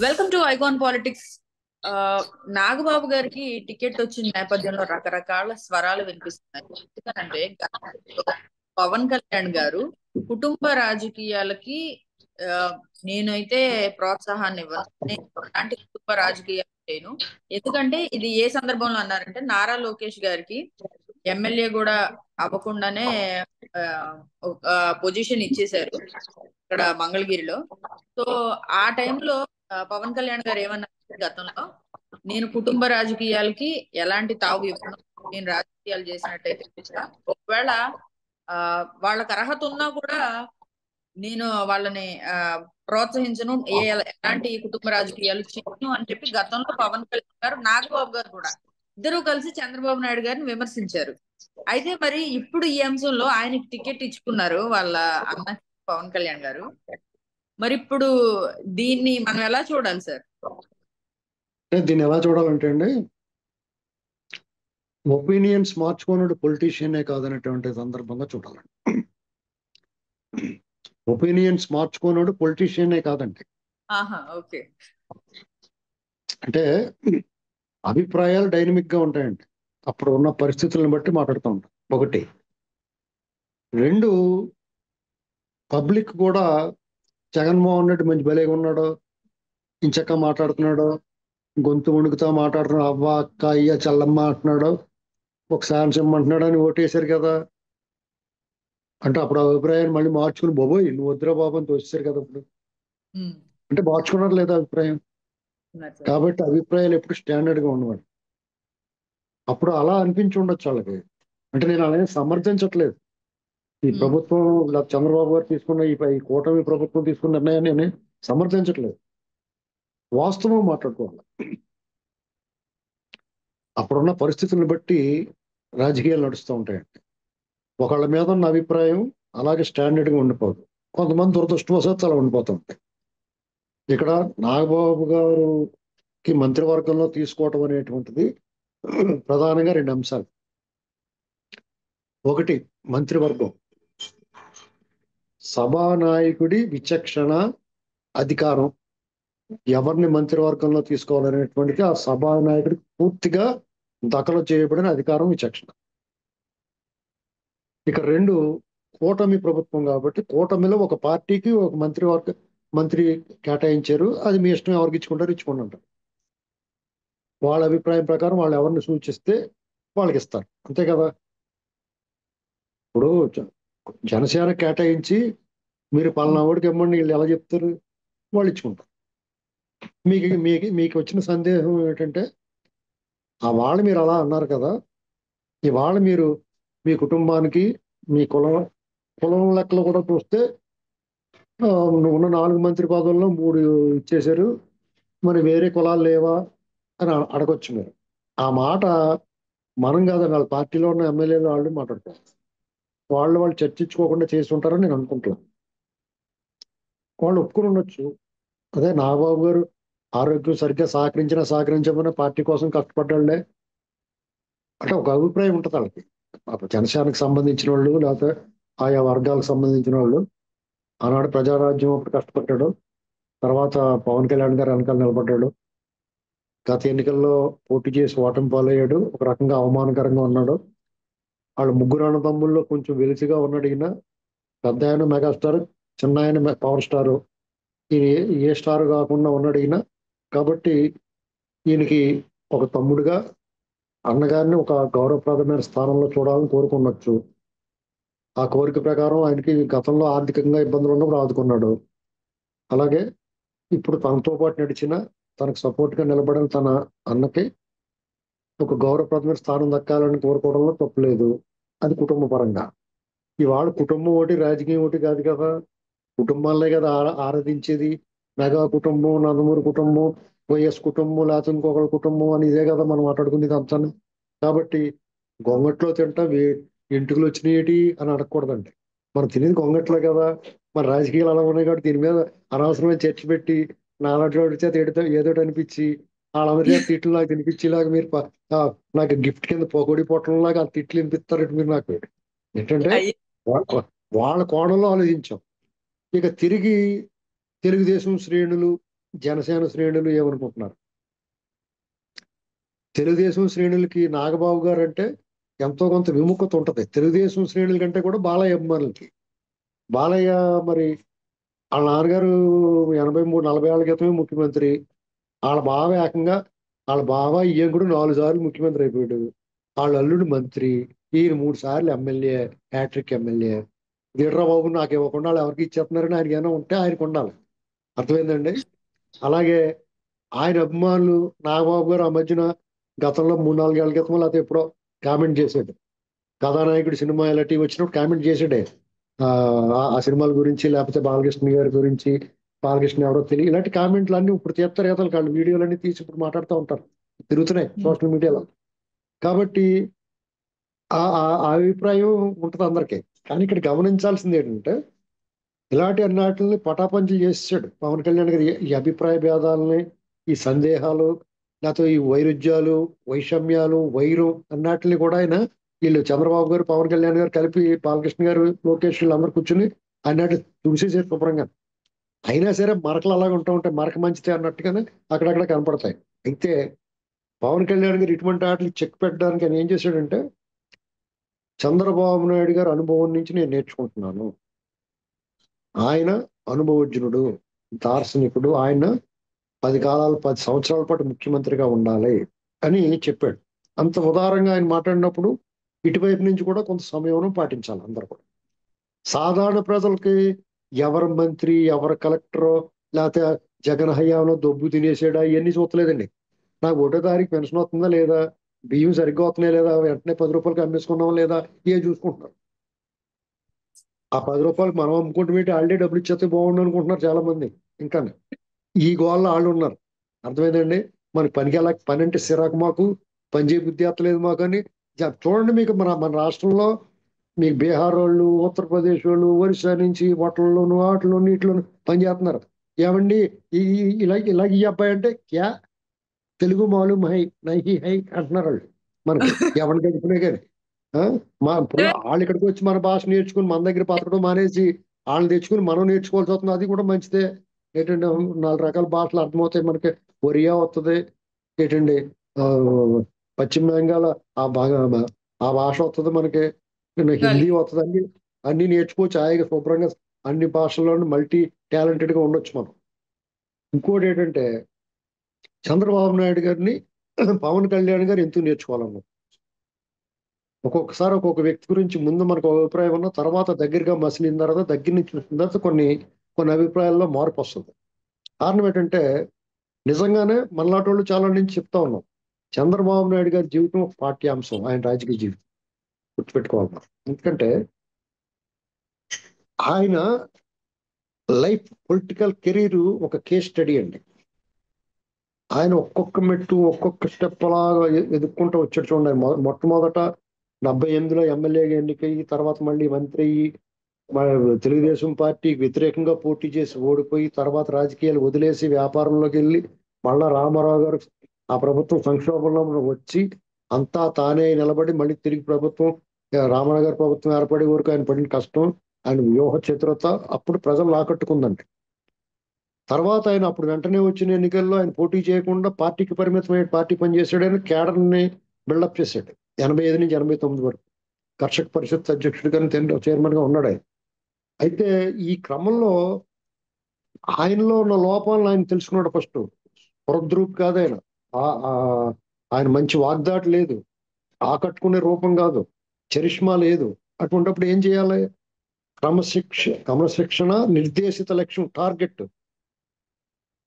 Welcome to icon politics. Nagababu గారికి ticket వచ్చిన నేపథ్యంలో రకరకాల స్వరాలు వినిపిస్తున్నాయి. ఎందుకంటే గతంలో పవన్ కళ్యాణ్ గారు కుటుంబ రాజకీయాలకి ఆ, నేనైతే ప్రోత్సాహాన్ని ఇవ్వను, నేను అలాంటి కుటుంబ రాజకీయాలు చేయను. ఎందుకంటే ఇది ఏ సందర్భంలో అన్నారంటే నారా లోకేష్ గారికి ఎమ్మెల్యే కూడా అవ్వకుండానే ఆ, ఒక పొజిషన్ ఇచ్చేశారు ఇక్కడ మంగళగిరిలో. సో ఆ టైంలో పవన్ కళ్యాణ్ గారు ఏమన్నారు గతంలో, నేను కుటుంబ రాజకీయాలకి ఎలాంటి తావు ఇవ్వను, నేను రాజకీయాలు చేసినట్టయితే కూడా ఒకవేళ ఆ వాళ్ళకి అర్హత ఉన్నా కూడా నేను వాళ్ళని ఆ ప్రోత్సహించను, ఎలాంటి కుటుంబ రాజకీయాలు చేయను అని చెప్పి గతంలో పవన్ కళ్యాణ్ గారు నాగబాబు గారు కూడా ఇద్దరూ కలిసి చంద్రబాబు నాయుడు గారిని విమర్శించారు. అయితే మరి ఇప్పుడు ఈ అంశంలో ఆయనకి టికెట్ ఇచ్చుకున్నారు వాళ్ళ అన్న పవన్ కళ్యాణ్ గారు. మరి ఇప్పుడు దీన్ని మనం ఎలా చూడాలి సార్? అంటే దీన్ని ఎలా చూడాలంటే అండి, ఒపీనియన్స్ మార్చుకోనుడు పొలిటీషియనే కాదనేటువంటి సందర్భంగా చూడాలండి. ఒపీనియన్స్ మార్చుకోనుడు పొలిటీషియనే కాదండి. ఆహా, ఓకే. అంటే అభిప్రాయాలు డైనమిక్ గా ఉంటాయండి. అప్పుడు ఉన్న పరిస్థితులను బట్టి మాట్లాడుతూ ఉంటాం. ఒకటి. రెండు, పబ్లిక్ కూడా జగన్మోహన్ రెడ్డి మంచి భలేగా ఉన్నాడు, ఇంచక్క మాట్లాడుతున్నాడు, గొంతు వణుకుతా మాట్లాడుతున్నాడు, అవ్వ అక్క అయ్య చల్లమ్మ అంటున్నాడు, ఒక సాంశం అంటున్నాడు అని ఓటేశారు కదా. అంటే అప్పుడు అభిప్రాయాన్ని మళ్ళీ మార్చుకుని బాబోయ్ నువ్వు వద్దురా బాబు అని తోసేశారు కదా. ఇప్పుడు అంటే మార్చుకున్నారు లేదా అభిప్రాయం. కాబట్టి అభిప్రాయాలు ఎప్పుడు స్టాండర్డ్ గా ఉండవాలి. అప్పుడు అలా అనిపించి ఉండొచ్చు వాళ్ళకి. అంటే నేను అలాగే సమర్థించట్లేదు ఈ ప్రభుత్వం, చంద్రబాబు గారు తీసుకున్న ఈ కూటమి ప్రభుత్వం తీసుకున్న నిర్ణయాన్ని నేను సమర్థించట్లేదు. వాస్తవం మాట్లాడుకోవాలి. అప్పుడున్న పరిస్థితులను బట్టి రాజకీయాలు నడుస్తూ ఉంటాయండి. ఒకళ్ళ మీద ఉన్న అభిప్రాయం అలాగే స్టాండర్డ్ గా ఉండిపోదు. కొంతమంది దురదృష్టవశాత్తు అలా ఉండిపోతూ ఉంటాయి. ఇక్కడ నాగబాబు గారికి మంత్రివర్గంలో తీసుకోవటం అనేటువంటిది ప్రధానంగా రెండు అంశాలు. ఒకటి, మంత్రివర్గం సభానాయకుడి విచక్షణ, అధికారం, ఎవరిని మంత్రివర్గంలో తీసుకోవాలనేటువంటిది ఆ సభానాయకుడికి పూర్తిగా దఖలు చేయబడిన అధికారం, విచక్షణ. ఇక రెండు, కూటమి ప్రభుత్వం కాబట్టి కూటమిలో ఒక పార్టీకి ఒక మంత్రి కేటాయించారు. అది మీ ఇష్టం, ఎవరికి ఇచ్చుకుంటారు ఇచ్చుకోండి అంటారు. వాళ్ళ అభిప్రాయం ప్రకారం వాళ్ళు ఎవరిని సూచిస్తే వాళ్ళకి ఇస్తారు, అంతే కదా. ఇప్పుడు జనసేన కేటాయించి మీరు పలానా వాడికి ఇవ్వండి వీళ్ళు ఎలా చెప్తారు, వాళ్ళు ఇచ్చుకుంటారు. మీకు మీకు మీకు వచ్చిన సందేహం ఏంటంటే, ఆ వాళ్ళు మీరు అలా అన్నారు కదా, ఇవాళ మీరు మీ కుటుంబానికి మీ కులం లెక్కలు కూడా చూస్తే ఉన్న 4 మంత్రి పదవుల్లో 3 ఇచ్చేశారు, మరి వేరే కులాలు లేవా అని అడగొచ్చు మీరు. ఆ మాట మనం కాదండి, వాళ్ళ పార్టీలో ఉన్న ఎమ్మెల్యేలు వాళ్ళు మాట్లాడతారు. వాళ్ళు చర్చించుకోకుండా చేసి ఉంటారని నేను అనుకుంటున్నాను. వాళ్ళు ఒప్పుకుని ఉండొచ్చు. అదే నాగబాబు గారు ఆరోగ్యం సరిగ్గా సహకరించమని పార్టీ కోసం కష్టపడ్డాళ్లే అంటే ఒక అభిప్రాయం ఉంటుంది వాళ్ళకి. అప్పుడు జనసేనకు సంబంధించిన వాళ్ళు, లేకపోతే ఆయా వర్గాలకు సంబంధించిన వాళ్ళు. ఆనాడు ప్రజారాజ్యం అప్పుడు కష్టపడ్డాడు, తర్వాత పవన్ కళ్యాణ్ గారు వెనకాల నిలబడ్డాడు. గత ఎన్నికల్లో పోటీ చేసి ఓటమి పాలయ్యాడు, ఒక రకంగా అవమానకరంగా ఉన్నాడు. వాళ్ళు ముగ్గురు అన్నదమ్ముల్లో కొంచెం వెలిసిగా ఉన్నాడు ఈయన. పెద్ద ఆయన మెగాస్టార్, చిన్న ఆయన పవర్ స్టార్. ఈయన ఏ స్టార్ కాకుండా ఉన్నాడు ఈయన. కాబట్టి ఈయనకి ఒక తమ్ముడుగా, అన్నగారిని ఒక గౌరవప్రదమైన స్థానంలో చూడాలని కోరుకున్నచ్చు. ఆ కోరిక ప్రకారం ఆయనకి గతంలో ఆర్థికంగా ఇబ్బందులు ఉన్నప్పుడు ఆదుకున్నాడు. అలాగే ఇప్పుడు తనతో పాటు నడిచిన, తనకు సపోర్ట్ గా నిలబడిన తన అన్నకి ఒక గౌరవప్రదమైన స్థానం దక్కాలని కోరుకోవడంలో తప్పులేదు. అది కుటుంబ పరంగా. ఇవాళ కుటుంబం ఒకటి, రాజకీయం ఒకటి కాదు కదా. కుటుంబాలే కదా ఆరాధించేది. మెగా కుటుంబం, నందమూరి కుటుంబం, వైఎస్ కుటుంబం, లేకపోతే ఇంకొకరి కుటుంబం అని ఇదే కదా మనం మాట్లాడుకుంది అంతా. కాబట్టి గొంగట్లో తింటా ఎంటుకలు వచ్చినాయేటి అని అడగకూడదండి. మనం తినేది గొంగట్లో కదా. మన రాజకీయాలు అలా ఉన్నాయి కాబట్టి దీని మీద అనవసరమైన చర్చ పెట్టి నాలాంటి వాడి చేత ఏదోటి అనిపించి వాళ్ళందరి చేత తిట్లు నాకు తినిపించేలాగా మీరు నాకు గిఫ్ట్ కింద పొగడి పొట్టంలాగా ఆ తిట్లు వినిపిస్తారంటే మీరు నాకు ఏంటంటే వాళ్ళ కోణంలో ఆలోచించాం. ఇక తిరిగి తెలుగుదేశం శ్రేణులు, జనసేన శ్రేణులు ఏమనుకుంటున్నారు? తెలుగుదేశం శ్రేణులకి నాగబాబు గారు అంటే ఎంతో కొంత విముఖత ఉంటది. తెలుగుదేశం శ్రేణుల కంటే కూడా బాలయ్య అభిమానులకి. బాలయ్య మరి వాళ్ళ నాన్నగారు 83-40 ఏళ్ల క్రితమే ముఖ్యమంత్రి. వాళ్ళ బావ ఏకంగా వాళ్ళ బావ ఈయన కూడా 4 సార్లు ముఖ్యమంత్రి అయిపోయాడు. వాళ్ళ అల్లుడు మంత్రి, ఈయన 3 సార్లు ఎమ్మెల్యే, హ్యాట్రిక్ ఎమ్మెల్యే. వీడ్రా బాబు నాకు ఇవ్వకుండా వాళ్ళు ఎవరికి ఇచ్చేస్తున్నారని ఆయనకి ఏమైనా ఉంటే ఆయనకు ఉండాలి. అర్థమైందండి? అలాగే ఆయన అభిమానులు నాగబాబు గారు ఆ మధ్యన గతంలో 3-4 ఏళ్ల క్రితం లేకపోతే ఎప్పుడో కామెంట్ చేశాడు. కథానాయకుడు సినిమా ఇలాంటివి వచ్చినప్పుడు కామెంట్ చేసాడే. ఆ సినిమాల గురించి లేకపోతే బాలకృష్ణ గారి గురించి, బాలకృష్ణ ఎవరో తెలియదు, ఇలాంటి కామెంట్లు అన్ని ఇప్పుడు తీస్తారు కదా, వాళ్ళు వీడియోలన్నీ తీసి ఇప్పుడు మాట్లాడుతూ ఉంటారు, తిరుగుతున్నాయి సోషల్ మీడియాలో. కాబట్టి ఆ అభిప్రాయం ఉంటుంది అందరికీ. కానీ ఇక్కడ గమనించాల్సింది ఏంటంటే ఇలాంటి అన్నిటిని పటాపంచలు చేసాడు పవన్ కళ్యాణ్ గారు. ఈ అభిప్రాయ భేదాలని, ఈ సందేహాలు, లేకపోతే ఈ వైరుధ్యాలు, వైషమ్యాలు, వైరం అన్నిటిని కూడా ఆయన వీళ్ళు చంద్రబాబు గారు, పవన్ కళ్యాణ్ గారు కలిపి బాలకృష్ణ గారు, లోకేష్ వీళ్ళందరూ కూర్చుని అన్నట్టు చూసేసారు శుభ్రంగా. అయినా సరే మరకలు అలాగే ఉంటాయి, మరక మంచితే అన్నట్టుగానే అక్కడక్కడ కనపడతాయి. అయితే పవన్ కళ్యాణ్ గారు ఇటువంటి వాటిని చెక్ పెట్టడానికి ఆయన ఏం చేశాడంటే, చంద్రబాబు నాయుడు గారి అనుభవం నుంచి నేను నేర్చుకుంటున్నాను. ఆయన అనుభవజ్ఞుడు, దార్శనికుడు. ఆయన 10 సంవత్సరాల పాటు ముఖ్యమంత్రిగా ఉండాలి అని చెప్పాడు. అంత ఉదారంగా ఆయన మాట్లాడినప్పుడు ఇటువైపు నుంచి కూడా కొంత సమయం పాటించాలి అందరూ కూడా. సాధారణ ప్రజలకి ఎవరు మంత్రి, ఎవరు కలెక్టరో, లేకపోతే జగన్ హయాంలో దొబ్బు తినేసాడా ఇవన్నీ చూస్తలేదండి. నాకు 1 తారీఖు పెన్షన్ వస్తుందా లేదా, బియ్యం సరిగ్గా వస్తున్నాయా లేదా, వెంటనే 10 రూపాయలకి అమ్మేసుకున్నావా లేదా, ఇవే చూసుకుంటున్నారు. ఆ 10 రూపాయలకి మనం అమ్ముకుంటూ పెట్టి వాళ్ళే డబ్బులు ఇచ్చేస్తే బాగుండు అనుకుంటున్నారు చాలా మంది. ఇంకా ఈ గోళ్ళ వాళ్ళు ఉన్నారు. అర్థమైందండి? మనకి పని అంటే సిరాకు, మాకు పని చేయ బుద్ధి ఎత్తలేదు మాకు అని. చూడండి, మీకు మన మన రాష్ట్రంలో మీకు బీహార్ వాళ్ళు, ఉత్తరప్రదేశ్ వాళ్ళు, ఒరిస్సా నుంచి హోటల్లోను వాటిలోను ఇట్లోను పని చేస్తున్నారు. ఏమండి ఇలాగ ఈ అబ్బాయి అంటే క్యా తెలుగు మాలూమ్ హై నహీ హై అంటున్నారు వాళ్ళు మనకి. ఎవరిని గడిపినా కానీ ఇప్పుడు వాళ్ళు ఇక్కడికి వచ్చి మన భాష నేర్చుకుని మన దగ్గర బతకడం మానేసి వాళ్ళని తెచ్చుకుని మనం నేర్చుకోవాల్సి వస్తుంది. అది కూడా మంచిదే ఏంటంటే, 4 రకాల భాషలు అర్థమవుతాయి మనకి. ఒరియా వస్తుంది ఏంటండి, ఆ, పశ్చిమ బెంగాల్ ఆ భాష వస్తుంది మనకి, హిందీ వస్తుంది. అన్ని నేర్చుకోవచ్చు హాయిగా శుభ్రంగా. అన్ని భాషల్లోనూ మల్టీ టాలెంటెడ్ గా ఉండొచ్చు మనం. ఇంకోటి ఏంటంటే, చంద్రబాబు నాయుడు గారిని పవన్ కళ్యాణ్ గారు ఎందుకు నేర్చుకోవాలన్నా, ఒక్కొక్కసారి ఒక్కొక్క వ్యక్తి గురించి ముందు మనకు ఒక అభిప్రాయం ఉన్న తర్వాత దగ్గరగా మసిలిన తర్వాత దగ్గర నుంచి చూసిన తర్వాత కొన్ని కొన్ని అభిప్రాయాల్లో మార్పు వస్తుంది. కారణం ఏంటంటే, నిజంగానే మనలాంటి వాళ్ళు చాలా నుంచి చెప్తా ఉన్నాం, చంద్రబాబు నాయుడు గారి జీవితం ఒక పాఠ్యాంశం, ఆయన రాజకీయ జీవితం గుర్తుపెట్టుకోవాలి మనం. ఎందుకంటే ఆయన లైఫ్ పొలిటికల్ కెరీర్ ఒక కేస్ స్టడీ అండి. ఆయన ఒక్కొక్క మెట్టు ఒక్కొక్క స్టెప్ అలాగా ఎదుక్కుంటూ వచ్చాడు చూడండి. మొట్టమొదట 78లో ఎమ్మెల్యేగా ఎన్నికయ్యి, తర్వాత మళ్ళీ మంత్రి అయ్యి, తెలుగుదేశం పార్టీకి వ్యతిరేకంగా పోటీ చేసి ఓడిపోయి, తర్వాత రాజకీయాలు వదిలేసి వ్యాపారంలోకి వెళ్ళి, మళ్ళా రామారావు గారు ఆ ప్రభుత్వం సంక్షోభంలో వచ్చి అంతా తానే నిలబడి మళ్ళీ తిరిగి ప్రభుత్వం, రామారావు గారి ప్రభుత్వం ఏర్పడే వరకు ఆయన పడిన కష్టం, ఆయన వ్యూహ చతురత అప్పుడు ప్రజలు ఆకట్టుకుందండి. తర్వాత ఆయన అప్పుడు వెంటనే వచ్చిన ఎన్నికల్లో ఆయన పోటీ చేయకుండా పార్టీకి పరిమితమై పార్టీ పనిచేసాడని క్యాడర్ని బిల్డప్ చేశాడు 85 నుంచి 89 వరకు. కర్షక పరిషత్ అధ్యక్షుడిగా, చైర్మన్ గా ఉన్నాడు ఆయన. అయితే ఈ క్రమంలో ఆయనలో ఉన్న లోపాలను ఆయన తెలుసుకున్నాడు ఫస్ట్. స్పృహద్రూప్ కాదు ఆయన. ఆయన మంచి వాగ్దాటి లేదు, ఆకట్టుకునే రూపం కాదు, చరిష్మా లేదు. అటువంటిప్పుడు ఏం చేయాలి? క్రమశిక్షణ, నిర్దేశిత లక్ష్యం, టార్గెట్,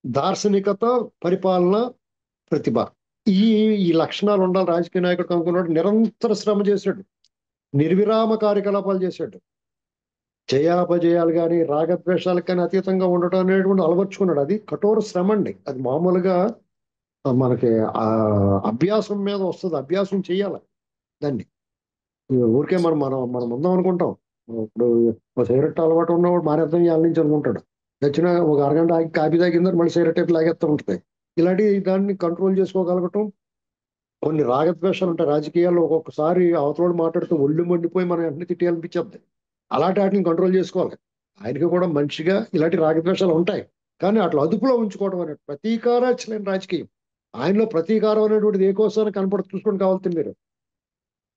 దార్శనికత, పరిపాలన, ప్రతిభ. ఈ ఈ లక్షణాలు ఉండాలి రాజకీయ నాయకుడు అనుకున్నాడు. నిరంతర శ్రమ చేశాడు, నిర్విరామ కార్యకలాపాలు చేశాడు. జయాపజయాలు కానీ రాగద్వేషాలకు కానీ అతీతంగా ఉండటం అనేటువంటి అలవర్చుకున్నాడు. అది కఠోర శ్రమ అండి. అది మామూలుగా మనకి అభ్యాసం మీద వస్తుంది. అభ్యాసం చేయాలి దాన్ని. ఊరికే మనం మనం మనం ఉందాం అనుకుంటాం. ఇప్పుడు సిగరెట్ అలవాటు ఉన్నవాడు మానేద్దాం ఇవాళ నుంచి అనుకుంటాడు. వచ్చిన ఒక అరగంట ఆగి కాపీ తాగిందని మళ్ళీ సిగరెట్ లాగేస్తూ ఉంటుంది. ఇలాంటి దాన్ని కంట్రోల్ చేసుకోగలగటం. కొన్ని రాగద్వేషాలు ఉంటాయి రాజకీయాల్లో. ఒక్కొక్కసారి అవతల మాట్లాడుతూ ఒళ్ళు మండిపోయి మనం వెంటనే తిట్టేయాలనిపించేది. అలాంటి వాటిని కంట్రోల్ చేసుకోవాలి. ఆయనకి కూడా మనిషిగా ఇలాంటి రాగద్వేషాలు ఉంటాయి. కానీ అట్లా అదుపులో ఉంచుకోవడం అనేది ప్రతీకారాచలేని రాజకీయం. ఆయనలో ప్రతీకారం అనేటువంటిది ఏ కోసాన్ని కనపడుతూ చూసుకొని కావాలి మీరు.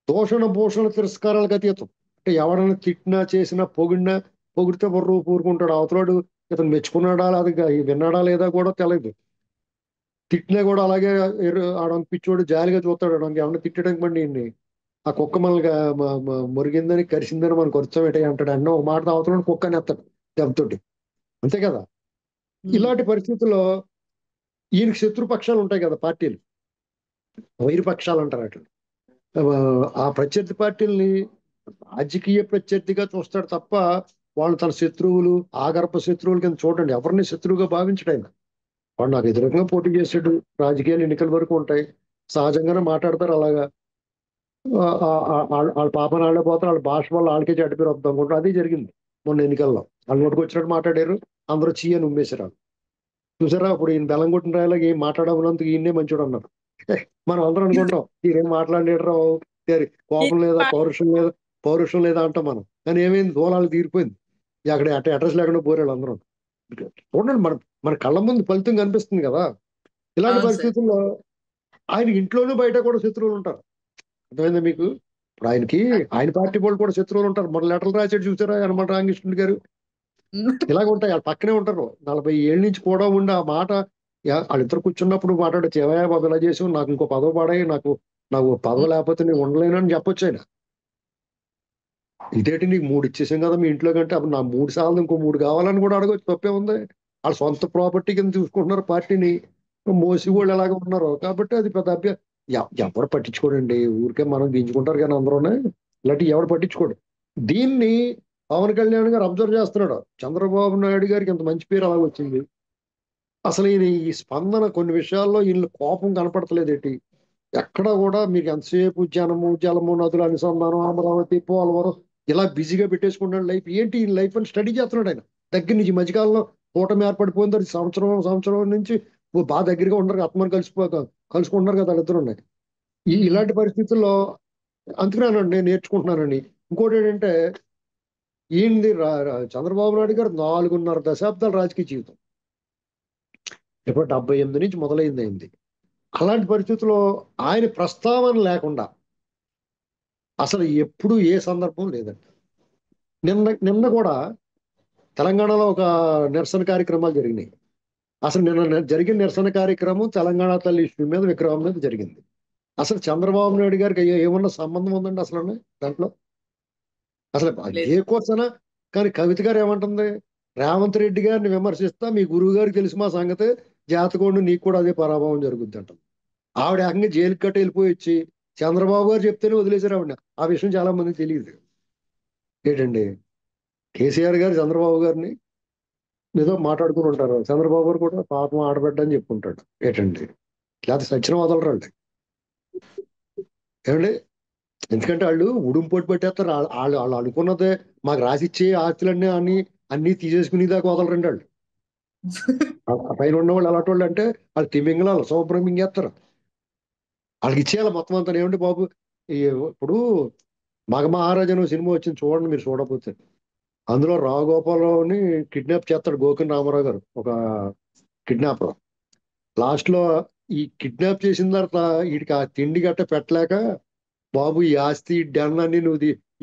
దోషణ భూషణ తిరస్కారాలకు అతీతం. అంటే ఎవరైనా తిట్టినా చేసినా పొగిడినా, పొగిడితే బుర్ర ఊరుకుంటాడు అవతలాడు. ఇతను మెచ్చుకున్నాడా లేదా విన్నాడా లేదా కూడా తెలియదు. తిట్టినా కూడా అలాగే ఆడొంక పిచ్చోడు జాలిగా చూస్తాడు. ఆడొంక ఏమన్నా తిట్టడానికి బండి ఈయన్ని. ఆ కుక్క మనల్ని మురిగిందని కరిసిందని మనకు వచ్చామేటే అంటాడు. అన్న ఒక మాట అవతల కుక్కని ఎత్తాడు దెబ్బతోటి. అంతే కదా. ఇలాంటి పరిస్థితుల్లో ఈయనకి శత్రుపక్షాలు ఉంటాయి కదా పార్టీలు, వైరు పక్షాలు అంటారు అట్లా. ఆ ప్రత్యర్థి పార్టీల్ని రాజకీయ ప్రత్యర్థిగా చూస్తాడు తప్ప వాళ్ళు తన శత్రువులు, ఆగర్భ శత్రువుల కింద చూడండి. ఎవరిని శత్రువుగా భావించడు ఆయన. వాడు నాకు ఎదురుగా పోటీ చేసాడు. రాజకీయాలు ఎన్నికల వరకు ఉంటాయి, సహజంగానే మాట్లాడతారు అలాగా. వాళ్ళ పాపన వాళ్ళే పోతారు. వాళ్ళ భాష వల్ల వాళ్ళకే చెడ్డ పేరు వద్దాం అనుకుంటారు. అది జరిగింది మొన్న ఎన్నికల్లో. వాళ్ళు నోటుకు వచ్చినట్టు మాట్లాడారు, అందరూ చీయని ఉమ్మేశారు. చూసారా అప్పుడు ఈయన బెల్లం కొట్టిన రాయలాగా ఏం మాట్లాడమన్నందుకు ఈయనే మంచోడు అన్నారు. మనం అందరం అనుకుంటాం ఈయనేం మాట్లాడలేడరా, కోపం లేదా, పౌరుషం లేదా అంటాం మనం. కానీ ఏమైంది, దూలాలు తీరిపోయింది. అక్కడ అడ్రస్ లేకుండా పోరాడు అందరం. చూడండి, మన కళ్ళ ముందు ఫలితం కనిపిస్తుంది కదా. ఇలాంటి అవును సార్. పరిస్థితుల్లో ఆయన ఇంట్లోనూ బయట కూడా శత్రువులు ఉంటారు. అర్థమైందా మీకు. ఇప్పుడు ఆయన పార్టీ వాళ్ళు కూడా శత్రువులు ఉంటారు. మన లెటర్లు రాసాడు చూసారా యనమల రామకృష్ణుడు గారు. ఇలాగ ఉంటాయి, వాళ్ళు పక్కనే ఉంటారు. 40 ఏళ్ళ నుంచి కూడా ఉండి ఆ మాట వాళ్ళిద్దరు కూర్చున్నప్పుడు మాట్లాడచ్చు. ఏవయా బాబు ఇలా చేసి నాకు ఇంకో పదవి పాడాయి, నాకు నాకు పదవి లేకపోతే నేను ఉండలేనని చెప్పొచ్చు ఆయన. ఇదేంటి నీకు 3 ఇచ్చేసాం కదా మీ ఇంట్లో కంటే, అప్పుడు నా 3 సార్లు ఇంకో 3 కావాలని కూడా అడగచ్చు, తప్పే ఉంది. వాళ్ళ సొంత ప్రాపర్టీ కింద చూసుకుంటున్నారు పార్టీని. మోసి వాళ్ళు ఎలాగ ఉన్నారు కాబట్టి అది పెద్ద ఎవరు పట్టించుకోడండి. ఊరికే మనం గింజుకుంటారు కానీ అందరూనే. ఇలాంటి ఎవరు పట్టించుకోడు. దీన్ని పవన్ కళ్యాణ్ గారు అబ్జర్వ్ చేస్తున్నాడు. చంద్రబాబు నాయుడు గారికి ఇంత మంచి పేరు అలాగ వచ్చింది. అసలు ఈయన ఈ స్పందన కొన్ని విషయాల్లో ఈయన కోపం కనపడతలేదేంటి. ఎక్కడ కూడా మీకు ఎంతసేపు జనము, జలము, నదుల అనుసంధానం, అమరావతి, పోలవరం ఇలా బిజీగా పెట్టేసుకుంటాడు లైఫ్. ఏంటి ఈ లైఫ్ అని స్టడీ చేస్తున్నాడు ఆయన. దగ్గర నుంచి ఈ మధ్యకాలంలో కూటమి ఏర్పడిపోయింది. అది సంవత్సరం నుంచి బాగా దగ్గరగా ఉండరు, ఆత్మని కలుసుకుంటున్నారు కదా వాళ్ళిద్దరు ఉన్నాయి. ఇలాంటి పరిస్థితుల్లో అందుకనే నేను నేర్చుకుంటున్నానండి. ఇంకోటి ఏంటంటే ఈయనది చంద్రబాబు నాయుడు గారు 4.5 దశాబ్దాల రాజకీయ జీవితం. ఇప్పుడు 78 నుంచి మొదలైంది అయింది. అలాంటి పరిస్థితుల్లో ఆయన ప్రస్తావన లేకుండా అసలు ఎప్పుడు ఏ సందర్భం లేదండి. నిన్న కూడా తెలంగాణలో ఒక నిరసన కార్యక్రమాలు జరిగినాయి. అసలు నిన్న జరిగిన నిరసన కార్యక్రమం తెలంగాణ తల్లి ఇష్యూ మీద, విగ్రహం మీద జరిగింది. అసలు చంద్రబాబు నాయుడు గారికి ఏమన్నా సంబంధం ఉందండి అసలు దాంట్లో? అసలు లేదు. ఏ కోర్సనా. కానీ కవిత గారు ఏమంటుంది, రేవంత్ రెడ్డి గారిని విమర్శిస్తా మీ గురువు గారికి తెలుసు మా సంగతి, జాతకోండి నీకు కూడా అదే పరాభవం జరుగుద్ది అంట. ఆవిడ ఏకంగా జైలు కట్ట వెళ్ళిపోయి వచ్చి చంద్రబాబు గారు చెప్తేనే వదిలేశారు ఆవిడ. ఆ విషయం చాలా మందికి తెలియదు. ఏంటండి, కేసీఆర్ గారు చంద్రబాబు గారిని ఏదో మాట్లాడుకుని ఉంటారు. చంద్రబాబు గారు కూడా పాపం ఆడబిడ్డ అని చెప్పుకుంటాడు. ఏంటండి, లేకపోతే సచిన వదలరండి. ఏమండి, ఎందుకంటే వాళ్ళు ఉడుంపోటు పెట్టేస్తారు. వాళ్ళు వాళ్ళు అనుకున్నదే మాకు రాసిచ్చే ఆస్తులన్నీ అన్ని తీసేసుకునే దాకా వదలరండి వాళ్ళు. ఆ పైన ఉన్న వాళ్ళు అలాంటి వాళ్ళు అంటే వాళ్ళు తిమింగళాలు శుభ్రం మింగేస్తారు. వాళ్ళకి ఇచ్చేయాలి మొత్తం అంతా. ఏమండి బాబు, ఇప్పుడు మగ మహారాజు సినిమా వచ్చింది చూడండి, మీరు చూడకపోతే. అందులో రావుగోపాలరావుని కిడ్నాప్ చేస్తాడు గోకిన్ రామారావు గారు, ఒక కిడ్నాపర్. లాస్ట్ లో ఈ కిడ్నాప్ చేసిన తర్వాత వీడికి ఆ తిండి గట్ట పెట్టలేక, బాబు ఈ ఆస్తి డెన్ అన్ని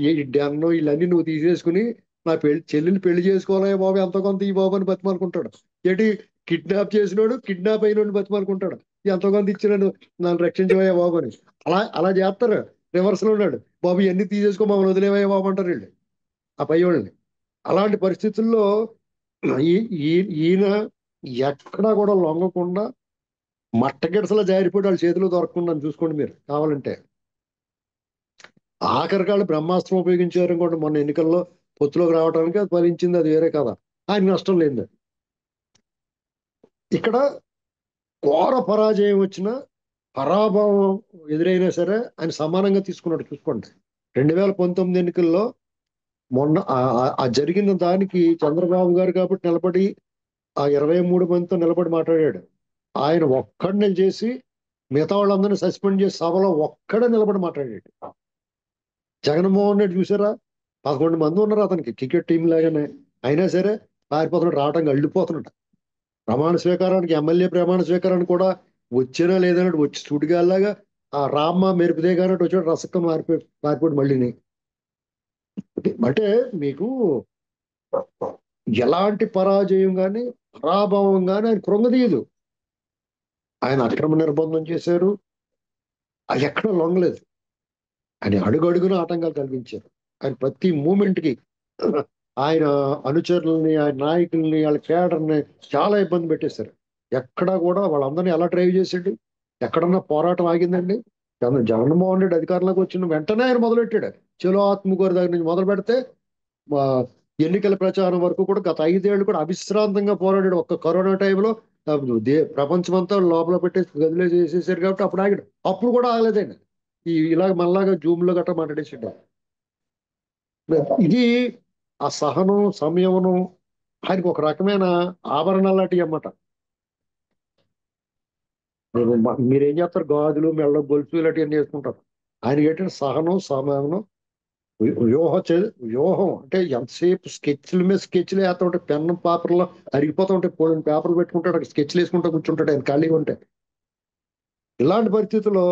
ఈ డెన్ను వీళ్ళన్నీ నువ్వు తీసేసుకుని నా చెల్లిని పెళ్లి చేసుకోవాలయ్యా బాబు, ఎంతో కొంత ఈ బాబు అని బతిమాలుకుంటాడు. ఏంటి, కిడ్నాప్ చేసినోడు కిడ్నాప్ అయినోడు బతిమాలుకుంటాడు, ఎంతో కొంత ఇచ్చినాడు నన్ను రక్షించవయ్యా బాబు అని. అలా అలా చేస్తారు. రివర్స్ లో ఉన్నాడు, బాబు ఇవన్నీ తీసేసుకో మమ్మల్ని వదిలేవయ్యా బాబు అంటారు వీళ్ళు, ఆ పై వాళ్ళని. అలాంటి పరిస్థితుల్లో ఈయన ఎక్కడా కూడా లొంగకుండా మట్టగిడసలా జారిపోయి వాళ్ళ చేతిలో దొరకకుండా చూసుకోండి మీరు కావాలంటే. ఆఖరికాళ్ళు బ్రహ్మాస్త్రం ఉపయోగించారు అనుకోండి మొన్న ఎన్నికల్లో పొత్తులోకి రావడానికి, అది ఫలించింది, అది వేరే కదా. ఆయన నష్టం లేదు. ఇక్కడ ఘోర పరాజయం వచ్చిన, పరాభవం ఎదురైనా సరే ఆయన సమానంగా తీసుకున్నాడు. చూసుకోండి 2019 ఎన్నికల్లో మొన్న ఆ జరిగిన దానికి చంద్రబాబు గారు కాబట్టి నిలబడి ఆ 23 మందితో నిలబడి మాట్లాడాడు. ఆయన ఒక్కడిని చేసి మిగతా వాళ్ళందరినీ సస్పెండ్ చేసి సభలో ఒక్కడే నిలబడి మాట్లాడాడు. జగన్మోహన్ రెడ్డి చూసారా, 11 మంది ఉన్నారు అతనికి టికెట్ టీం లాగానే, అయినా సరే పారిపోతున్నాడు, రావడానికి అల్లిపోతున్నాడు. ప్రమాణ స్వీకారానికి ఎమ్మెల్యే ప్రమాణ స్వీకారానికి కూడా వచ్చినా లేదన్నట్టు వచ్చి సుడిగాల్లాగా ఆ రామ్మ మెరుపుదే కానట్టు వచ్చాడు, రసక్క మారిపోయి మళ్ళీని. అంటే మీకు ఎలాంటి పరాజయం కానీ పరాభవం కానీ ఆయన కృంగదీయదు. ఆయన అక్రమ నిర్బంధం చేశారు, అది ఎక్కడ లొంగలేదు. ఆయన అడుగడుగున ఆటంకాలు కల్పించారు. ఆయన ప్రతి మూమెంట్ కి ఆయన అనుచరులని, ఆయన నాయకుల్ని, వాళ్ళ కేడర్ని చాలా ఇబ్బంది పెట్టేశారు. ఎక్కడా కూడా వాళ్ళందరినీ ఎలా డ్రైవ్ చేసాడు? ఎక్కడన్నా పోరాటం ఆగిందండి? జగన్మోహన్ రెడ్డి అధికారంలోకి వచ్చిన వెంటనే ఆయన మొదలెట్టాడు. చలో ఆత్మకూరు దగ్గర నుంచి మొదలు పెడితే మా ఎన్నికల ప్రచారం వరకు కూడా గత 5 ఏళ్ళు కూడా అవిశ్రాంతంగా పోరాడాడు. ఒక్క కరోనా టైంలో ప్రపంచం అంతా లోపల పెట్టేసి గదిలో చేసేసారు కాబట్టి అప్పుడు ఆగాడు. అప్పుడు కూడా ఆగలేదండి. ఇలాగ మళ్ళాగా జూమ్ లో గట్రా మాట్లాడేసాడు. ఇది ఆ సహనం, సంయమనం ఆయనకు ఒక రకమైన ఆభరణాలు లాంటివి అన్నమాట. మీరేం చేస్తారు? గాజులు, మెళ్ళ గొలుసు ఇలాంటివన్నీ వేసుకుంటారు. ఆయన ఏంటంటే సహనం, సంయమనం, వ్యూహం. అంటే ఎంతసేపు స్కెచ్ల మీద స్కెచ్లు వేస్తా ఉంటే పెన్ను పేపర్లో అరిగిపోతా ఉంటే పోయిన పేపర్లు పెట్టుకుంటాడు, స్కెచ్లు వేసుకుంటూ కూర్చుంటాడు ఆయన ఖాళీగా ఉంటే. ఇలాంటి పరిస్థితుల్లో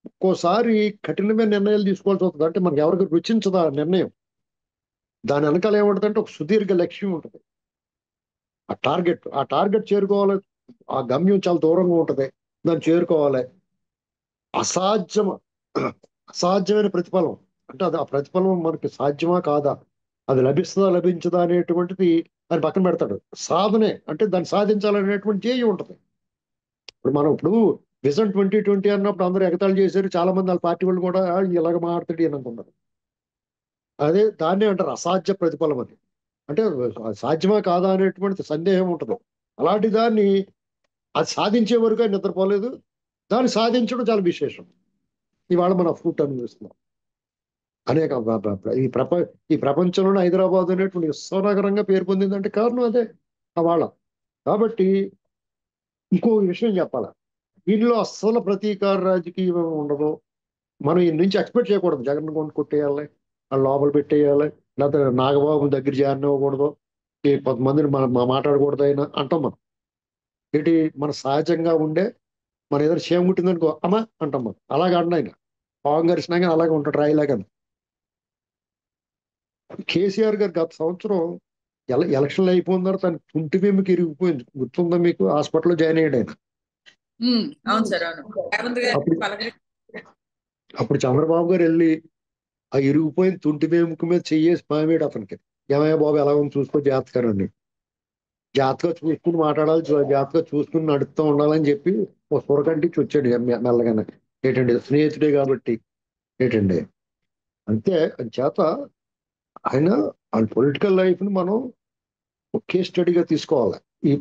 ఒక్కోసారి కఠినమైన నిర్ణయాలు తీసుకోవాల్సి వస్తుంది. అంటే మనకి ఎవరికి రుచించదు ఆ నిర్ణయం. దాని వెనకాల ఏముంటుందంటే ఒక సుదీర్ఘ లక్ష్యం ఉంటుంది. ఆ టార్గెట్ చేరుకోవాలి. ఆ గమ్యం చాలా దూరంగా ఉంటది, దాన్ని చేరుకోవాలి. అసాధ్యం అసాధ్యమైన ప్రతిఫలం అంటే అది, ఆ ప్రతిఫలం మనకి సాధ్యమా కాదా, అది లభిస్తుందా లభించదా అనేటువంటిది ఆయన పక్కన పెడతాడు. సాధనే అంటే దాన్ని సాధించాలనేటువంటి ధ్యేయం ఉంటుంది. ఇప్పుడు విజన్ 2020 అన్నప్పుడు అందరూ ఎగతాళి చేశారు. చాలా మంది వాళ్ళ పార్టీ వాళ్ళు కూడా ఇలాగ మాట్లాడి అని అనుకున్నారు. అదే దాన్నే అంటారు అసాధ్య ప్రతిఫలం అని. అంటే సాధ్యమా కాదా అనేటువంటి సందేహం ఉంటుంది. అలాంటి దాన్ని అది సాధించే వరకు ఆయన నిద్రపోలేదు. దాన్ని సాధించడం చాలా విశేషం. ఇవాళ మన ఫ్రూట్ అనుభవిస్తున్నాం. అనేక ఈ ప్రపంచంలోనే హైదరాబాద్ అనేటువంటి విశ్వనగరంగా పేరు పొందిందంటే కారణం అదే వాళ్ళ. కాబట్టి ఇంకో విషయం చెప్పాల, దీనిలో అస్సలు ప్రతీకార రాజకీయం ఉండదు. మనం ఈ నుంచి ఎక్స్పెక్ట్ చేయకూడదు జగన్ కొట్టేయాలి, వాళ్ళు లోపల పెట్టేయాలి, లేకపోతే నాగబాబు దగ్గర చేరనివ్వకూడదు, ఈ కొంతమందిని మనం మాట్లాడకూడదు అయినా అంటాం మనం. ఏంటి మన సహజంగా ఉండే మన ఏదైనా క్షేమ పుట్టిందనుకో అమ్మా అంటాం మనం. అలాగే అండి ఆయన పావం గరిచినా కానీ అలాగే ఉంటాడు రాయిలాగా. కేసీఆర్ గారు గత సంవత్సరం ఎలక్షన్లు అయిపోయిన తర్వాత తన తుంటి వెమ్మికి ఇరిగిపోయింది, గుర్తుందా మీకు? హాస్పిటల్లో జాయిన్ అయ్యాడు ఆయన. అవును సార్, అవును. రేవంత్ గారు అప్పుడు చంద్రబాబు గారు వెళ్ళి ఆ ఇరిగిపోయిన తుంటి వెముక మీద చెయ్యేసి పామేడు అతనికి. ఏమయ్య బాబు ఎలా ఉంది చూసుకో జాతకాన్ని, జాతగా చూసుకుని మాట్లాడాలి, జాతగా చూసుకుని నడుస్తూ ఉండాలని చెప్పి ఒక సొరకంటించి వచ్చాడు మెల్లగానే. ఏంటండి స్నేహితుడే కాబట్టి ఏంటండి అంతే. చేత ఆయన పొలిటికల్ లైఫ్ ని మనం కేస్ స్టడీగా తీసుకోవాలి ఈ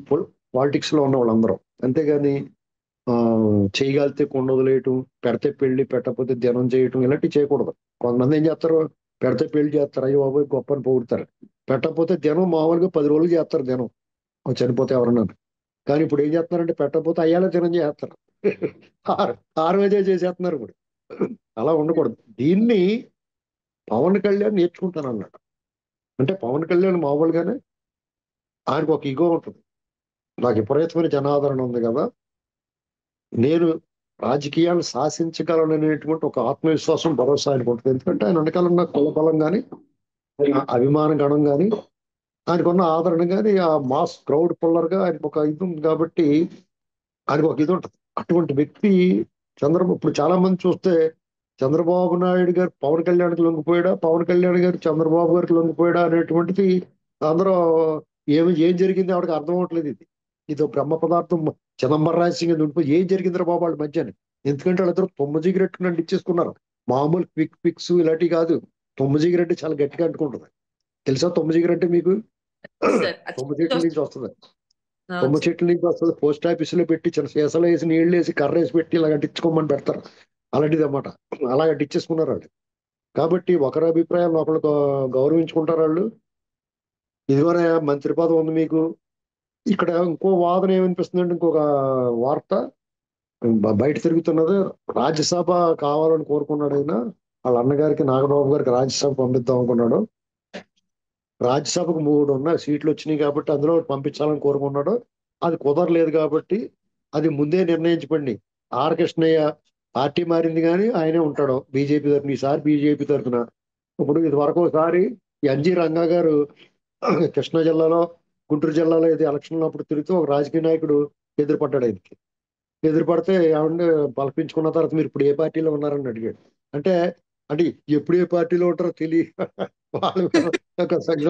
పాలిటిక్స్ లో ఉన్న వాళ్ళందరూ. అంతేగాని ఆ చేయగలిగితే కొండ వదిలేయటం, పెడితే పెళ్లి పెట్టకపోతే ధ్యానం చేయటం ఇలాంటివి చేయకూడదు. కొంతమంది ఏం చేస్తారు, పెడితే పెళ్లి చేస్తారు, అయ్యో బాబోయ్ గొప్ప అని పొగుడతారు. పెట్టకపోతే దినం మామూలుగా 10 రోజులు చేస్తారు దినం, చనిపోతే ఎవరన్నా. కానీ ఇప్పుడు ఏం చేస్తున్నారంటే పెట్టకపోతే అయ్యాలే దినం చేస్తారు. ఆరు ఆరు రోజే చేసేస్తున్నారు ఇప్పుడు. అలా ఉండకూడదు. దీన్ని పవన్ కళ్యాణ్ నేర్చుకుంటాను అన్నాడు. అంటే పవన్ కళ్యాణ్ మామూలుగానే ఆయనకు ఒక ఇగో ఉంటుంది. నాకు విపరీతమైన జనాదరణ ఉంది కదా, నేను రాజకీయాలు శాసించగలను అనేటువంటి ఒక ఆత్మవిశ్వాసం, భరోసా ఆయనకు ఉంటుంది. ఎందుకంటే ఆయన వెనకాల ఉన్న కుల బలం కానీ, అభిమాన గణం కానీ, ఆయనకున్న ఆదరణ కానీ, ఆ మాస్ క్రౌడ్ పుల్లర్ గా ఆయనకు ఒక ఇది ఉంది కాబట్టి ఆయనకు ఒక ఇది ఉంటుంది. అటువంటి వ్యక్తి ఇప్పుడు చాలా మంది చూస్తే చంద్రబాబు నాయుడు గారు పవన్ కళ్యాణ్కి లొంగిపోయాడా, పవన్ కళ్యాణ్ గారు చంద్రబాబు గారికి లొంగిపోయాడా అనేటువంటిది అందరూ ఏం జరిగింది ఆవిడకి అర్థం అవ్వట్లేదు. ఇది బ్రహ్మ పదార్థం చిదంబర రహస్యంగా ఉండిపోయి ఏం జరిగిందిరా బాబు వాళ్ళ మధ్యన. ఎందుకంటే వాళ్ళిద్దరు తొమ్మిదిగిరెట్టు నన్ను ఇచ్చేసుకున్నారు. మామూలు క్విక్ పిక్స్ ఇలాంటివి కాదు. తొమ్మిదిగిరెట్టు చాలా గట్టిగా అంటుకుంటుంది. తెలుసా తొమ్మిదిగిరెట్టు మీకు? తొమ్మిది చెట్ల నుంచి వస్తుంది. తొమ్మిది చెట్ల నుంచి వస్తుంది. పోస్ట్ ఆఫీస్ లో పెట్టి చిన్న సీసలు వేసి నీళ్లు వేసి కర్ర వేసి పెట్టి ఇలా గట్టించుకోమని పెడతారు. అలాంటిది అన్నమాట. అలా గట్టించేసుకున్నారు వాళ్ళు. కాబట్టి ఒకరి అభిప్రాయాలు ఒకళ్ళు గౌరవించుకుంటారు వాళ్ళు. ఇదిగోనే మంత్రి పదవి ఉంది మీకు. ఇక్కడ ఇంకో వాదన ఏమనిపిస్తుందంటే, ఇంకొక వార్త బయట తిరుగుతున్నది. రాజ్యసభ కావాలని కోరుకున్నాడు ఆయన. వాళ్ళ అన్నగారికి నాగబాబు గారికి రాజ్యసభ పంపిద్దాం అనుకున్నాడు. రాజ్యసభకు 3 ఉన్నాయి సీట్లు వచ్చినాయి కాబట్టి అందులో పంపించాలని కోరుకున్నాడు. అది కుదరలేదు కాబట్టి అది ముందే నిర్ణయించబడి ఆర్ కృష్ణయ్య పార్టీ మారింది కానీ ఆయనే ఉంటాడు బీజేపీ తరఫున. ఈసారి బీజేపీ తరఫున. ఇప్పుడు ఇది వరకు ఒకసారి ఎన్జి రంగా గారు కృష్ణా జిల్లాలో, గుంటూరు జిల్లాలో ఇది ఎలక్షన్ అప్పుడు తిరుగుతూ ఒక రాజకీయ నాయకుడు ఎదురుపడ్డాడు ఆయనకి. ఎదురుపడితే ఏమంటే పలపించుకున్న తర్వాత మీరు ఇప్పుడు ఏ పార్టీలో ఉన్నారని అడిగాడు. అంటే అంటే ఎప్పుడు ఏ పార్టీలో ఉంటారో తెలియ వాళ్ళు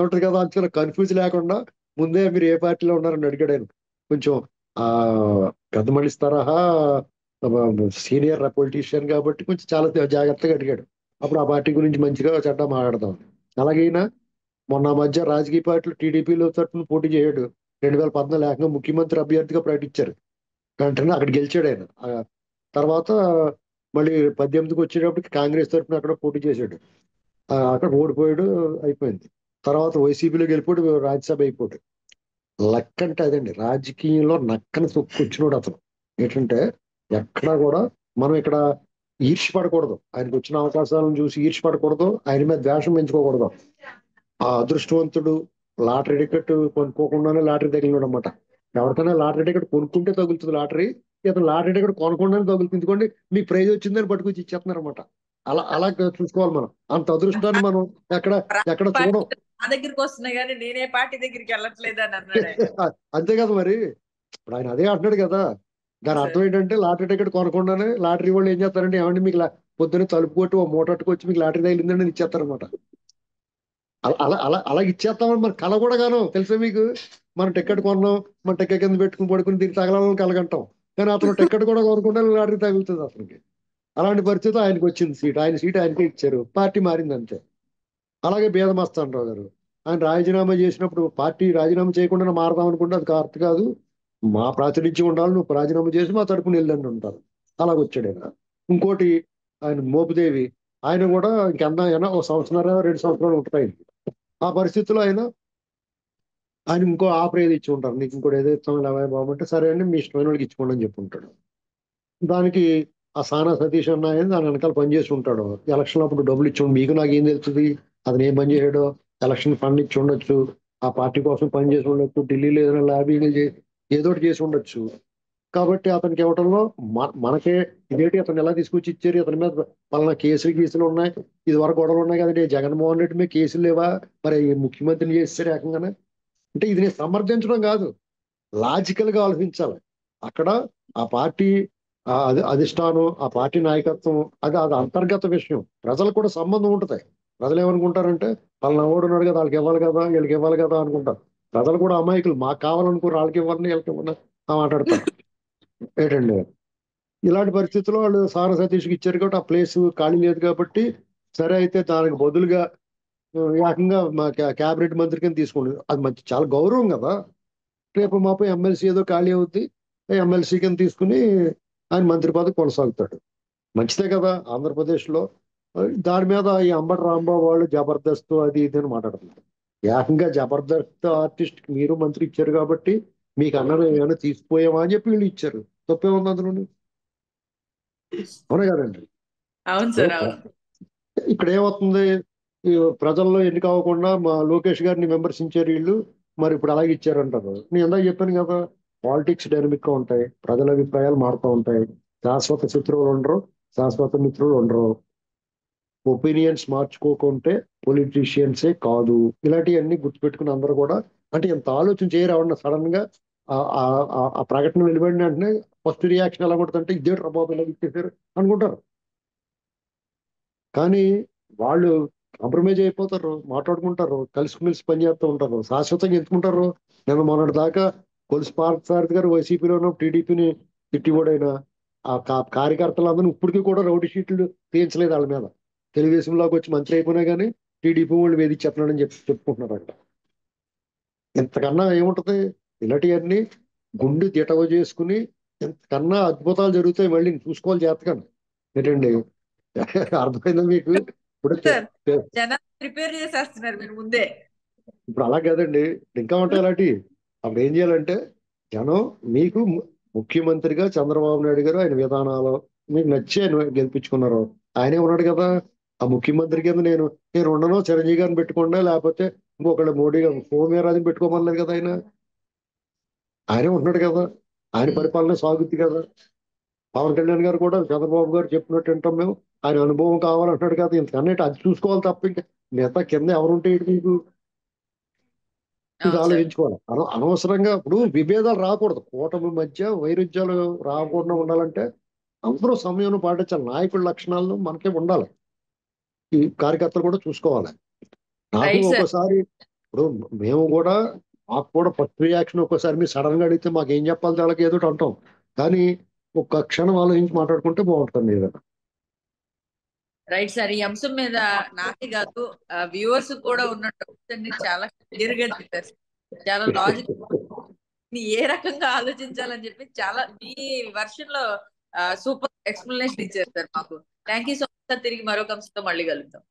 ఉంటారు కదా అని కన్ఫ్యూజ్ లేకుండా ముందే మీరు ఏ పార్టీలో ఉన్నారని అడిగాడు ఆయన. కొంచెం ఆ పెద్ద మనిషి తరహా సీనియర్ పొలిటీషియన్ కాబట్టి కొంచెం చాలా జాగ్రత్తగా అడిగాడు. అప్పుడు ఆ పార్టీ గురించి మంచిగా చెడ్డ మాట్లాడదాం. అలాగైనా మొన్న మధ్య రాజకీయ పార్టీలు టీడీపీలో తరఫున పోటీ చేయడు. 2014 ఏకంగా ముఖ్యమంత్రి అభ్యర్థిగా ప్రకటించారు. వెంటనే అక్కడ గెలిచాడు ఆయన. తర్వాత మళ్ళీ 18కి వచ్చేటప్పటికి కాంగ్రెస్ తరఫున అక్కడ పోటీ చేశాడు. అక్కడ ఓడిపోయాడు, అయిపోయింది. తర్వాత వైసీపీలో గెలిపోయాడు, రాజ్యసభ అయిపోయాడు. లక్ అంటే అదండి, రాజకీయంలో నక్కన వచ్చినోడు అతను. ఏంటంటే ఎక్కడా కూడా మనం ఇక్కడ ఈర్ష్యపడకూడదు. ఆయనకు వచ్చిన అవకాశాలను చూసి ఈర్ష్యపడకూడదు, ఆయన మీద ద్వేషం పెంచుకోకూడదు. ఆ అదృష్టవంతుడు లాటరీ టికెట్ కొనుక్కోకుండానే లాటరీ తగిలినాడు అనమాట. ఎవరికైనా లాటరీ టికెట్ కొనుక్కుంటే తగులుతుంది లాటరీ, ఇతను లాటరీ టికెట్ కొనకుండానే తగులుతుంది. ఎందుకంటే మీకు ప్రైజ్ వచ్చిందని పట్టుకొచ్చి ఇచ్చేస్తున్నారు అనమాట. అలా చూసుకోవాలి మనం. అంత అదృష్టాన్ని మనం ఎక్కడ ఎక్కడ చూడం. నా దగ్గరికి వస్తున్నాయి కానీ నేనే పార్టీ దగ్గరికి వెళ్ళట్లేదు అని అన్నాడు ఆయన. అంతే కదా మరి. ఇప్పుడు ఆయన అదే అంటున్నాడు కదా. దాని అర్థం ఏంటంటే లాటరీ టికెట్ కొనకుండానే లాటరీ వాళ్ళు ఏం చేస్తారంటే ఏమంటే మీకు పొద్దున్నే తలుపు కొట్టి ఓ మూట అట్టుకొచ్చి మీకు లాటరీ తగిలిందని ఇచ్చేస్తారనమాట. అలా ఇచ్చేస్తామని మన కళ కూడా గాను తెలుసా మీకు. మనం టికెట్ కొన్నాం, మన టికెట్ కింద పెట్టుకుని పడుకుని దీనికి తగలాలని కలగంటాం. కానీ అతను టికెట్ కూడా కొనకుండా లాటరీ తగులుతుంది అతనికి. అలాంటి పరిస్థితి ఆయనకు వచ్చింది. ఆయన సీట్ ఆయనకే ఇచ్చారు, పార్టీ మారింది అంతే. అలాగే బేదమస్తానరావు గారు ఆయన రాజీనామా చేసినప్పుడు పార్టీ రాజీనామా చేయకుండా మారదాం అనుకుంటే అది కరెక్ట్ కాదు, మా ప్రాతినిధ్యం ఉండాలి, నువ్వు రాజీనామా చేసి మా తరపున వెళ్ళండి ఉంటారు. అలాగొచ్చాడు ఆయన. ఇంకోటి ఆయన మోపుదేవి, ఆయన కూడా ఇంకెంత ఒక సంవత్సరం 2 సంవత్సరాలు ఉంటాయి. ఆ పరిస్థితుల్లో ఆయన ఇంకో ఆఫర్ ఏది ఇచ్చి ఉంటారు, నీకు ఇంకోటి ఏదో ఇస్తాం లేవా బాబు అంటే, సరే అండి మీ ఇష్టమైన వాళ్ళకి ఇచ్చుకోండి అని చెప్పి ఉంటాడు. దానికి ఆ సానా సతీష్ అన్న ఆయన దాని వెనకాల పనిచేసి ఉంటాడు. ఎలక్షన్ అప్పుడు డబ్బులు ఇచ్చి మీకు నాకు ఏం తెలుస్తుంది అతను ఏం పని చేయడో. ఎలక్షన్ ఫండ్ ఇచ్చి ఉండొచ్చు, ఆ పార్టీ కోసం పని చేసి ఉండొచ్చు, ఢిల్లీలో ఏదైనా లాబింగ్ ఏదో ఒకటి చేసి ఉండొచ్చు. కాబట్టి అతనికి ఇవ్వటంలో మనకే ఇదేంటి అతను ఎలా తీసుకొచ్చి ఇచ్చారు, అతని మీద పలానా కేసులు ఉన్నాయి, ఇది వరకు గొడవలు ఉన్నాయి కదండి, జగన్మోహన్ రెడ్డి మీద కేసులు లేవా, మరి ముఖ్యమంత్రిని చేస్తారు ఏకంగానే. అంటే ఇది నేను సమర్థించడం కాదు, లాజికల్ గా ఆలోచించాలి. అక్కడ ఆ పార్టీ అధిష్టానం, ఆ పార్టీ నాయకత్వం, అది అంతర్గత విషయం. ప్రజలకు కూడా సంబంధం ఉంటుంది. ప్రజలు ఏమనుకుంటారంటే పలానా ఓడు ఉన్నాడు కదా, వాళ్ళకి ఇవ్వాలి కదా, వీళ్ళకి ఇవ్వాలి కదా అనుకుంటారు. ప్రజలు కూడా అమాయకులు, మాకు కావాలనుకోరు, వాళ్ళకి ఇవ్వాలని వీళ్ళకి ఇవ్వాలని మాట్లాడతారు. ఏంటండి ఇలాంటి పరిస్థితుల్లో వాళ్ళు సారా సతీష్కి ఇచ్చారు కాబట్టి ఆ ప్లేస్ ఖాళీ లేదు కాబట్టి, సరే అయితే దానికి బదులుగా ఏకంగా మా క్యాబినెట్ మంత్రి కింద తీసుకోండి. అది మంచి చాలా గౌరవం కదా. రేపు మాపై ఎమ్మెల్సీ ఏదో ఖాళీ అవుద్ది, ఎమ్మెల్సీ కింద తీసుకుని ఆయన మంత్రి పదవి కొనసాగుతాడు. మంచిదే కదా ఆంధ్రప్రదేశ్ లో. దాని మీద ఈ అంబటి రాంబాబు వాళ్ళు జబర్దస్త్ అది ఇది అని మాట్లాడుతున్నారు. ఏకంగా జబర్దస్త్ ఆర్టిస్ట్ కి మీరు మంత్రి ఇచ్చారు కాబట్టి మీకు అన్నది ఏమైనా తీసిపోయామా అని చెప్పి వీళ్ళు ఇచ్చారు. తప్పే ఉంది అందులో. అవునా కదండి. అవును సార్, అవును. ఇక్కడ ఏమవుతుంది, ఈ ప్రజల్లో ఎన్నిక అవ్వకుండా మా లోకేష్ గారిని విమర్శించారు వీళ్ళు, మరి ఇప్పుడు అలాగే ఇచ్చారంటారు. నేను ఇందాక చెప్పాను కదా, పాలిటిక్స్ డైనమిక్ గా ఉంటాయి, ప్రజల అభిప్రాయాలు మారుతూ ఉంటాయి. శాశ్వత శత్రువులు ఉండరు, శాశ్వత మిత్రులు ఉండరు. ఒపీనియన్స్ మార్చుకోకుంటే పొలిటీషియన్సే కాదు. ఇలాంటివన్నీ గుర్తుపెట్టుకుని అందరూ కూడా, అంటే ఇంత ఆలోచన చేయరావన్న సడన్ గా ఆ ప్రకటన వెలువడిన వెంటనే ఫస్ట్ రియాక్షన్ ఎలా ఉంటుందంటే ఇదే బాబు ఇలా ఇచ్చేసారు అనుకుంటారు. కానీ వాళ్ళు కాంప్రమైజ్ అయిపోతారు, మాట్లాడుకుంటారు, కలిసిమెలిసి పనిచేస్తూ ఉంటారు, శాశ్వతంగా ఎంచుకుంటారు. నేను మొన్నటి దాకా కొలుసు పార్థసారథి గారు వైసీపీలో ఉన్న టీడీపీని తిట్టిపోడైనా ఆ కార్యకర్తలందరూ ఇప్పటికీ కూడా రౌడీ షీట్లు తీయించలేదు వాళ్ళ మీద. తెలుగుదేశంలోకి వచ్చి మంత్రి అయిపోయినా కానీ టీడీపీ వాళ్ళు వేధించేస్తున్నాడని చెప్పుకుంటున్నారు అక్కడ. ఇంతకన్నా ఏముంటది, ఇలాంటివన్నీ గుండె దిటవ చేసుకుని ఇంతకన్నా అద్భుతాలు జరుగుతాయి. మళ్ళీ చూసుకోవాలి జాతకాన్ని. ఏంటండి అర్థమైందా మీకు. ఇప్పుడు సార్, జనాలు ప్రిపేర్ చేసేస్తున్నారు మీరు ముందే. ఇప్పుడు అలా కాదండి, ఇంకా ఉంటాయి అలాంటి. అప్పుడు ఏం చేయాలంటే జనం మీకు ముఖ్యమంత్రిగా చంద్రబాబు నాయుడు గారు ఆయన విధానాలు మీకు నచ్చి ఆయన గెలిపించుకున్నారు. ఆయనే ఉన్నాడు కదా ఆ ముఖ్యమంత్రి కింద. నేను ఉండను, చిరంజీవి గారిని పెట్టుకుండా, లేకపోతే ఇంకొకళ్ళు మోడీ గారు సోమవీరాజుని పెట్టుకోమన్నారు కదా ఆయన. ఆయనే ఉంటున్నాడు కదా, ఆయన పరిపాలన సాగుద్ది కదా. పవన్ కళ్యాణ్ గారు కూడా చంద్రబాబు గారు చెప్పినట్టు వింటాం మేము. ఆయన అనుభవం కావాలంటున్నాడు కదా, ఇంతకన్నా అది చూసుకోవాలి తప్ప ఇంకా మిగతా కింద ఎవరుంటే మీకు ఇది అవును సార్. ఆలోచించుకోవాలి. అనవసరంగా ఇప్పుడు విభేదాలు రాకూడదు, కూటమి మధ్య వైరుధ్యాలు రాకుండా ఉండాలంటే అందరూ సమయం పాటించాలి. నాయకుల లక్షణాలను మనకే ఉండాలి, ఈ కార్యకర్తలు కూడా చూసుకోవాలి. నాకు రైట్ సార్. ఒక్కోసారి ఇప్పుడు మేము కూడా, మాకు కూడా ఫస్ట్ రియాక్షన్ ఒక్కోసారి మీరు సడన్ గా అడిగితే మాకు ఏం చెప్పాలి వాళ్ళకి ఏదో ఒకటి అంటాం. కానీ ఒక్క క్షణం ఆలోచించి మాట్లాడుకుంటే బాగుంటుంది ఏదైనా. Right sir. ఈ అంశం మీద నాకే కాదు వ్యూవర్స్ కూడా ఉన్న డౌట్స్ అన్ని చాలా క్లియర్ గా చెప్పారు సార్. చాలా లాజిక్ ఏ రకంగా ఆలోచించాలని చెప్పి చాలా మీ వర్షన్ లో సూపర్ ఎక్స్ప్లెనేషన్ ఇచ్చారు సార్ మాకు. Thank you so much sir. తిరిగి మరొక అంశంతో మళ్ళీ కలుద్దాం.